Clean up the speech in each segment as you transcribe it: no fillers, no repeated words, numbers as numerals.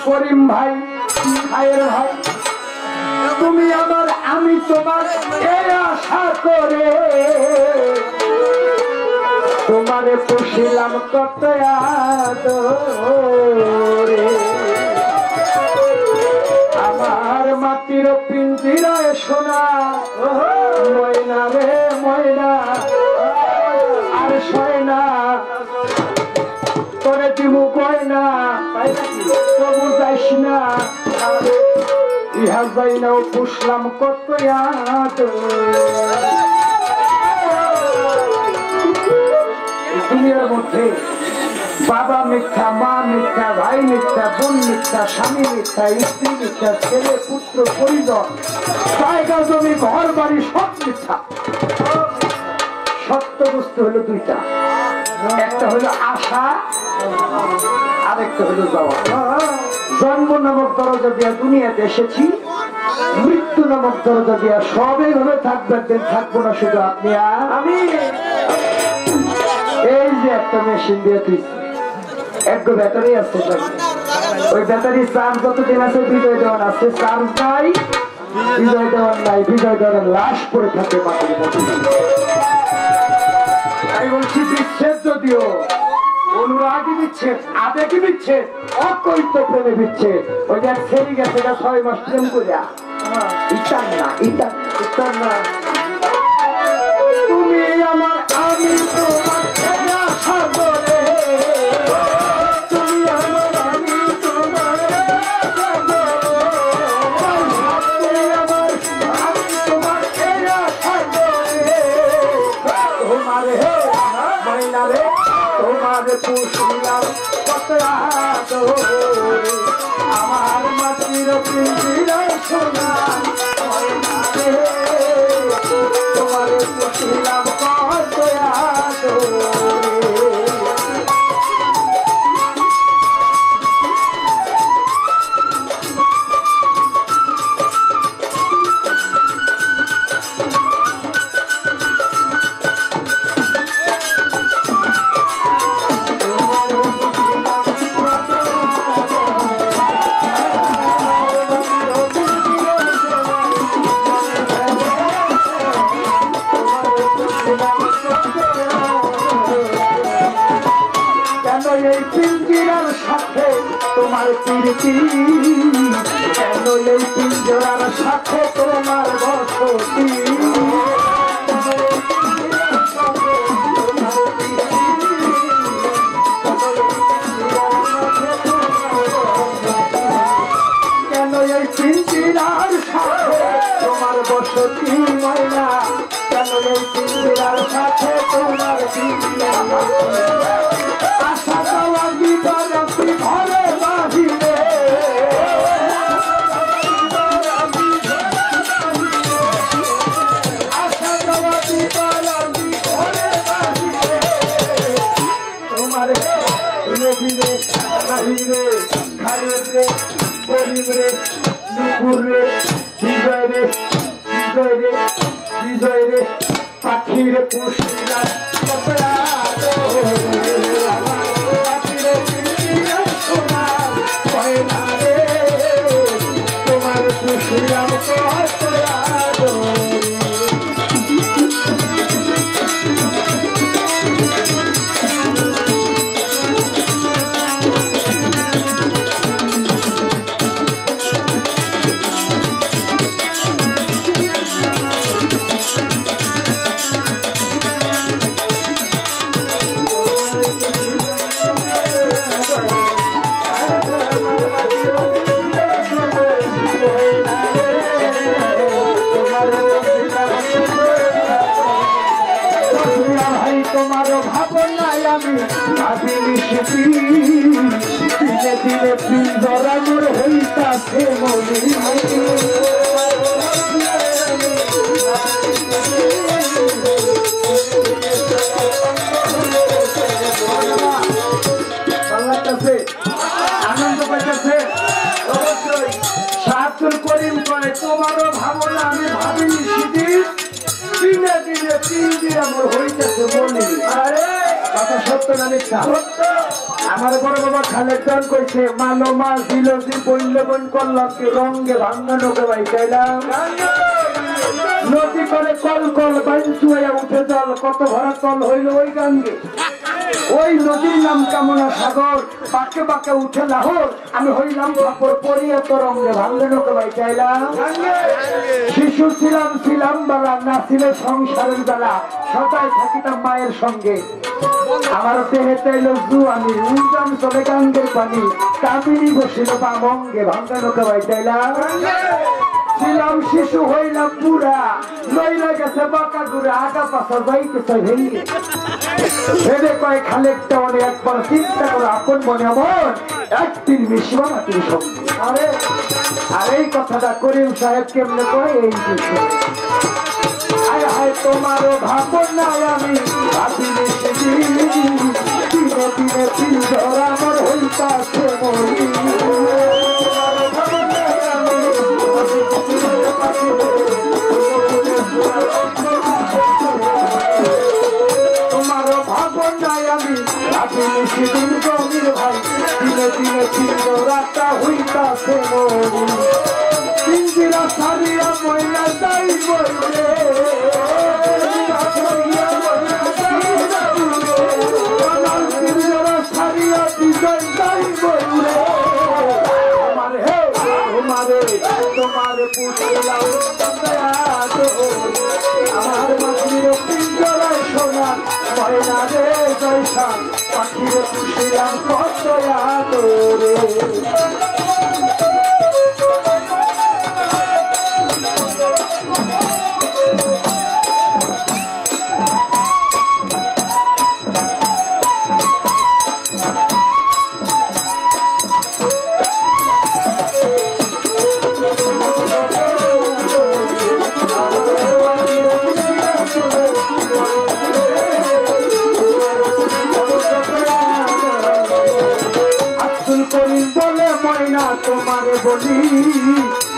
করিম ভাই ভাইয়ের ভাই তুমি আমার আমি তোমার এই আশা করে তোমারে পুষিলাম কত আদরে আমার মাটির পিঞ্জিরায় সোনা ময়না রে ময়না আর সয়না করে দিব গয়না তবু যাইস না ইহা যাই নাও পুষলাম কত দুনিয়ার মধ্যে বাবা মিথ্যা মা মিথ্যা ভাই মিথ্যা বোন মিথ্যা স্বামী মিথ্যা স্ত্রী মিথ্যা ছেলে পুত্র পরিজন জায়গা জমি ঘর বাড়ি সব মিথ্যা সত্য বস্তু হলো দুইটা একটা হলো আশা আরেকটা হলো যাওয়া জন্ম নামক দরজা দিয়া দুনিয়াতে এসেছি মৃত্যু নামক দরজা দিয়া সবে ভাবে থাকবে একদিন থাকবো না শুধু আপনি আর আমি এই যে একটা মেশিন দিয়ে তুইছি এক ব্যাটারি আছে ওই ব্যাটারি চার্জ যতদিন আছে বিজয় দেওয়ান আছে চার্জ নাই বিজয় দেওয়ান নাই বিজয় দেওয়ানের লাশ পড়ে থাকে মাটির মধ্যে আমি বলছি বিচ্ছেদ যদিও অনুরাগী বিচ্ছেদ আবেগী বিচ্ছেদ অকৈত প্রেমে বিচ্ছেদ ওই যে ছেড়ে গেছে 6 মাস প্রেম করিয়া ইটার না ইটার না তুমি আমার আমি তোমার আশা করে তুমি আমার আমি তোমার আশা করে তুমি আমার আমি তোমার আশা করে তোমার হে ময়না রে তোমার পুষিলাম কত আদরে আমার মাটির পিঞ্জিরায় সোনা ময়না রে তোমার পুষিলাম কত আদরে এই পিঞ্জিরার সাথে তোমার প্রীতি কেন এই পিঞ্জিরার সাথে তোমার বসতি কেন এই পিঞ্জিরার সাথে তোমার বসতি ময়না কেন এই পিঞ্জিরার সাথে তোমার আশা দেওয়া বিপদ ঘরে বাহিরে আশা দেওয়া বিপদ ঘরে বাহিরে তোমার রবিরে বাহিরে খালিরে গরিবরে নুপুরে বিজয়রে বিজয়রে বিজয়রে পাখিরে পুষিলা কপড়া তোমার পুষিলাম তোমার ভাবনায় আমি ভাবিনি সেটি দিনে দিনে পিঞ্জরা মোর হইতাছে মনি আনন্দ পাইতেছে অবশ্যই সাহায্য করিম করে তোমারও ভাবনা আমি ভাবিনি সেটি দিনে দিনে পিঞ্জিরা মোর হইতেছে মনি আরে কথা সত্য না মিথ্যা? আমার বড় বাবা খালেদ খান কইছে মালো মাছ দিল বইল বন করলাম কি রঙে ভাঙ্গা নৌকা ভাই চাইলাম নদী করে কল কল বাইচুয়া উঠে জল কত ভরা তল হইল ওই গাঙ্গে ওই নদীর নাম কামনা সাগর বাঁকে বাঁকে উঠে লাহোর আমি হইলাম কাপড় পরিয়ে তো রঙে ভাঙ্গা নৌকা ভাই চাইলাম শিশু ছিলাম ছিলাম বেলা না ছিল সংসারের বেলা সদাই থাকিতাম মায়ের সঙ্গে আমার দেহে চাইল জু আমি উজাম চলে গাঙ্গের পানি কামিনী বসিল বা মঙ্গে ভাঙ্গা নৌকা ভাই চাইলাম ছিলাম শিশু হইলাম পুরা লইলা গেছে বাঁকা ঘুরে আগা পাশা যাইতেছে ভেঙে ভেবে কয় খালেকটা মনে একবার চিন্তা করে আপন মনে আমার একদিন মিশবা না তুমি সঙ্গে আর এই কথাটা করিম সাহেব কেমনে করে এই বিষয় আয় হায় তোমারও ভাবন নাই আমি ভাবিনি সেদিন দিনে দিনে ফির আমার হইতাছে মরি তোমারও ভাবন নাই আমি ভাবিনি সেদিন গভীর ভাই দিনে দিনে ফির রাতটা হইতাছে মরি সিন্দিরা সারিয়া ময়না যাই বলে সারিয়া বিজয় যাই বলে তোমার পুষলাম আমার মাটির পিঞ্জরায় সোনার ময়না রে জয়সান পাখির পুষিলাম কত আদরে তোমারে বলি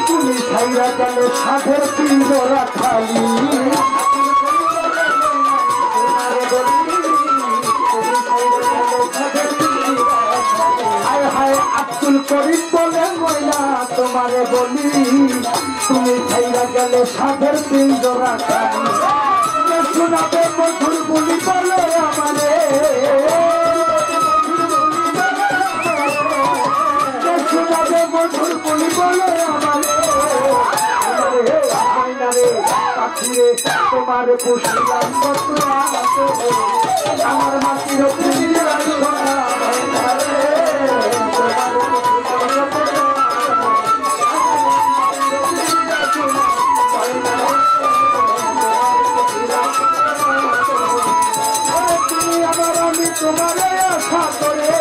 তুমি ছাইরা গেল সাধের পিঞ্জরা খালি হায় হায় আব্দুল করিম বলে ময়না তোমারে বলি তুমি ছাইরা গেল সাধের পিঞ্জরা খালি শোনাবে মধুর বলি বলে আমারে মধুর বলি বলে পাখিরে তোমার পুষিলাম আমার মাটির আমার আমি তোমার আশা করে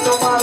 তোমার